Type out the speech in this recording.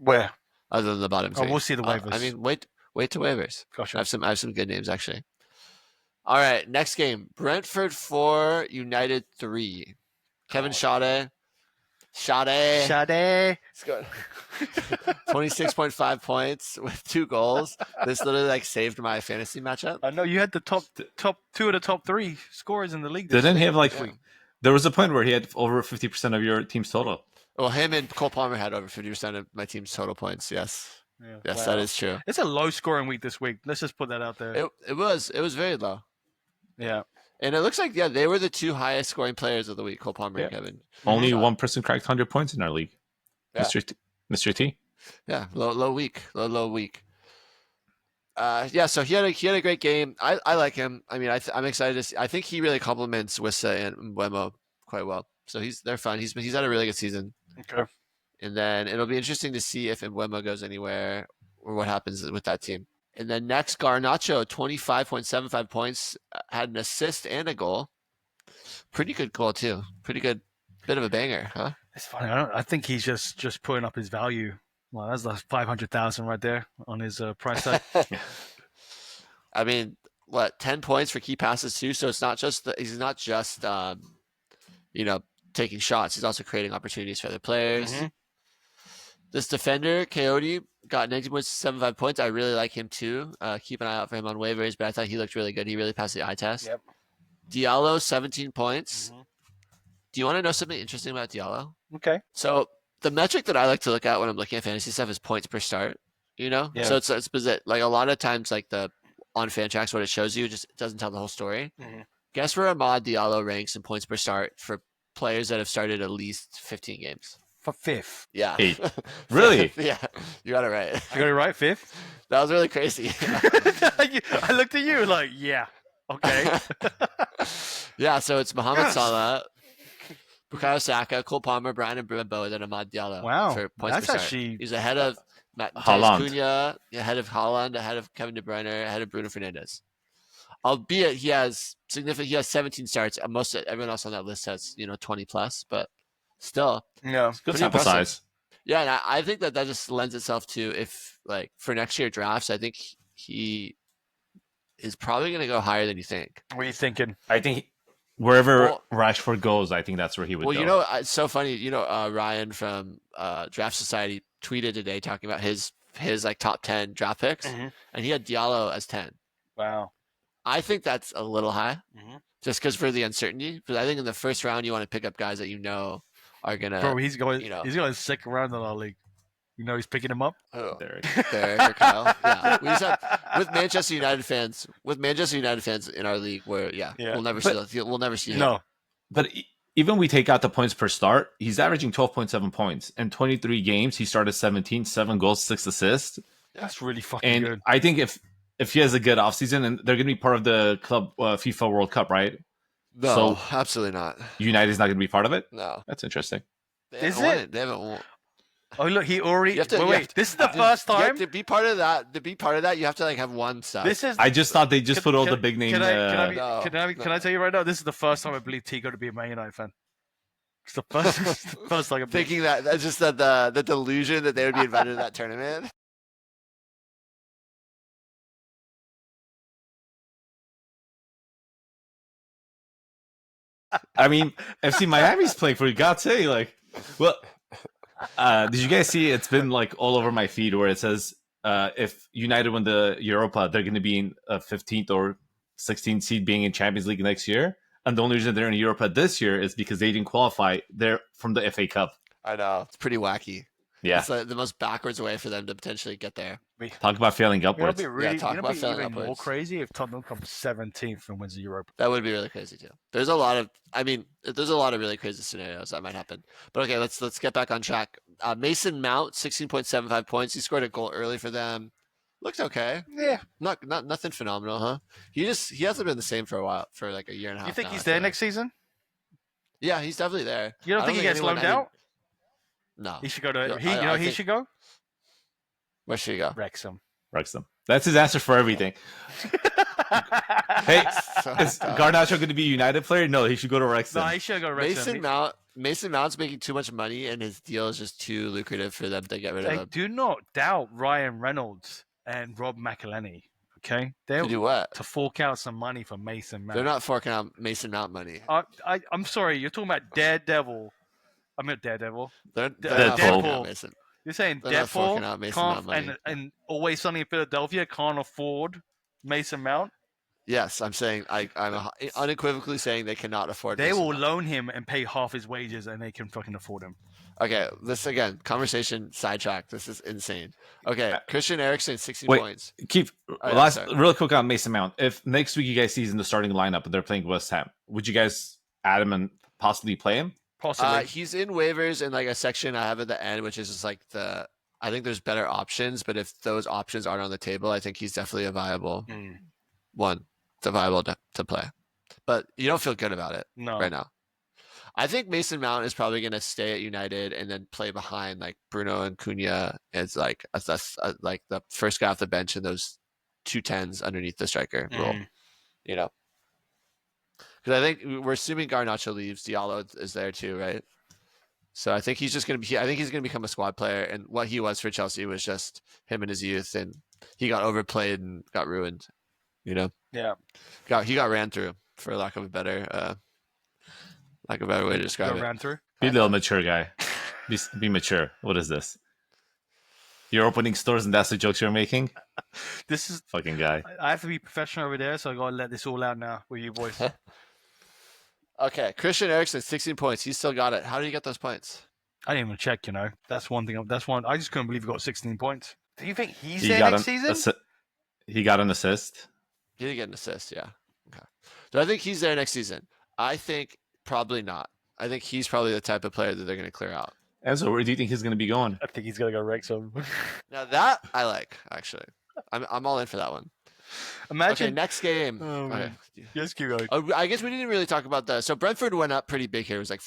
Where? other than the bottom three. We'll see the waivers. I mean, wait to waivers. Gotcha. I have some good names actually. All right, next game: Brentford 4, United 3. Kevin Schade. It's good. 26.5 points with 2 goals. This literally saved my fantasy matchup. I know you had the top 2 of the top 3 scorers in the league. Didn't he have There was a point where he had over 50% of your team's total. Well, him and Cole Palmer had over 50% of my team's total points. Yes. Yeah. Yes, Wow. that is true. It's a low scoring week this week. Let's just put that out there. It was very low. Yeah. And it looks like they were the 2 highest scoring players of the week, Cole Palmer and Kevin. Only one person cracked 100 points in our league. Yeah. Mr. T. Yeah, low week. So he had a great game. I like him. I mean, I'm excited to see. I think he really complements Wissa and Mbeumo quite well. So they're fun. He's had a really good season. Okay. And then it'll be interesting to see if Mbeumo goes anywhere or what happens with that team. And then next, Garnacho, 25.75 points, had an assist and a goal. Pretty good goal too. Pretty good, bit of a banger, huh? It's funny. I think he's just putting up his value. Well, that's like 500,000 right there on his price tag. I mean, 10 points for key passes too. So it's not just he's not just taking shots. He's also creating opportunities for other players. Mm-hmm. This defender, Coyote, got 19.75 points. I really like him too. Keep an eye out for him on waivers, but I thought he looked really good. He really passed the eye test. Yep. Diallo, 17 points. Mm-hmm. Do you want to know something interesting about Diallo? Okay. So the metric that I like to look at when I'm looking at fantasy stuff is points per start. Yeah. So it's like a lot of times on fantrax, what it shows you just doesn't tell the whole story. Mm-hmm. Guess where Ahmad Diallo ranks in points per start for players that have started at least 15 games? For 5th. Yeah. 8. Really? Yeah. You got it right. You got it right, 5th? That was really crazy. I looked at you like, yeah, okay. Yeah, so it's Mohamed Salah, Bukayo Saka, Cole Palmer, Brian and Mbeumo, and then Ahmad Diallo. Wow. For points per start. Actually... He's ahead of Haaland. Cunha, ahead of Haaland, ahead of Kevin De Bruyne, ahead of Bruno Fernandes. Albeit he has 17 starts. Everyone else on that list has 20 plus, but still, yeah, good sample size. Yeah, and I think that just lends itself to if for next year drafts, I think he is probably going to go higher than you think. What are you thinking? I think wherever Rashford goes, I think that's where he would go. Well, it's so funny. Ryan from Draft Society tweeted today talking about his top 10 draft picks, mm-hmm. and he had Diallo as 10. Wow. I think that's a little high, mm-hmm. just because for the uncertainty. But I think in the first round, you want to pick up guys that are gonna. Bro, he's going second round in our league. He's picking him up. Oh, Derek or Kyle. Yeah, we just have with Manchester United fans in our league, where we'll never see him. No, but even we take out the points per start, he's averaging 12.7 points in 23 games. He started 17, 7 goals, 6 assists. That's really fucking good. I think if he has a good offseason, and they're going to be part of the club FIFA World Cup, right? No, so absolutely not. United's not going to be part of it? No. That's interesting. Is it? They haven't won. Oh, look, he already... Wait, this is the first time? To be part of that, you have to have one sub. I just thought they just put all the big names... Can I tell you right now, this is the first time I believe Tico to be a Man United fan. It's the first time I'm thinking that's just the delusion that they would be invited to that tournament. I mean, FC Miami's playing for God's sake. Did you guys see? It's been all over my feed where it says if United win the Europa, they're going to be in a 15th or 16th seed, being in Champions League next year. And the only reason they're in Europa this year is because they didn't qualify. They're from the FA Cup. I know, it's pretty wacky. Yeah, it's the most backwards way for them to potentially get there. Talk about failing upwards. Even more crazy if Tottenham comes 17th and wins the Europa. That would be really crazy too. There's a lot of really crazy scenarios that might happen. But okay, let's get back on track. Mason Mount, 16.75 points. He scored a goal early for them. Looked okay. Yeah. Not nothing phenomenal, huh? He hasn't been the same for a while, for a year and a half. You think now, he's there next season? Yeah, he's definitely there. You don't think he gets loaned out? No. He should go to he should go? Where should he go? Wrexham. That's his answer for everything. Hey, is Garnacho going to be a United player? No, he should go to Wrexham. No, he should go to Wrexham. Mason Mount's making too much money, and his deal is just too lucrative for them to get rid of They him. do not doubt Ryan Reynolds and Rob McElhenney. Okay, To they're do what? to fork out some money for Mason Mount. They're not forking out Mason Mount money. I'm sorry, you're talking about Daredevil. I meant Daredevil. They're Deadpool. not forking out Mason. You're saying They're not forking Deadpool out Mason can't, Mount money. and Always Sunny in Philadelphia can't afford Mason Mount. Yes, I'm saying I'm unequivocally saying they cannot afford. They Mason will Mount. loan him and pay half his wages, and they can fucking afford him. Okay, this again, conversation sidetrack. This is insane. Okay, Christian Eriksen, 16 Wait. points. Keep yeah, sorry. real quick on Mason Mount. If next week you guys see he's in the starting lineup and they're playing West Ham, would you guys add him and possibly play him? Possibly. He's in waivers in like a section I have at the end, which is just like I think there's better options, but if those options aren't on the table, I think he's definitely a viable one. It's a viable to play. But you don't feel good about it right now. I think Mason Mount is probably going to stay at United and then play behind like Bruno and Cunha as like the first guy off the bench and those 2 10s underneath the striker role. You know, because I think we're assuming Garnacho leaves, Diallo is there too, right? So I think he's just going to be. I think he's going to become a squad player, and what he was for Chelsea was just him in his youth, and he got overplayed and got ruined. You know, he got ran through, for lack of a better way to describe it. Ran through. Be a little mature, guy. Be mature. What is this? You're opening stores, and that's the jokes you're making. This is fucking guy. I have to be professional over there, so I gotta let this all out now with you boys. Okay, Christian Eriksen, 16 points. He still got it. How did he get those points? I didn't even check. That's one thing. That's one. I just couldn't believe he got 16 points. Do you think he's He there got next season? He got an assist. He did get an assist, yeah. Okay. Do I think he's there next season? I think probably not. I think he's probably the type of player that they're going to clear out. Enzo, where do you think he's going to be going? I think he's gonna go Wrexham. Now that I like, actually. I'm all in for that one. Imagine. Okay, next game. Oh, okay. Yes, keep going. I guess we didn't really talk about that. So Brentford went up pretty big here. It was like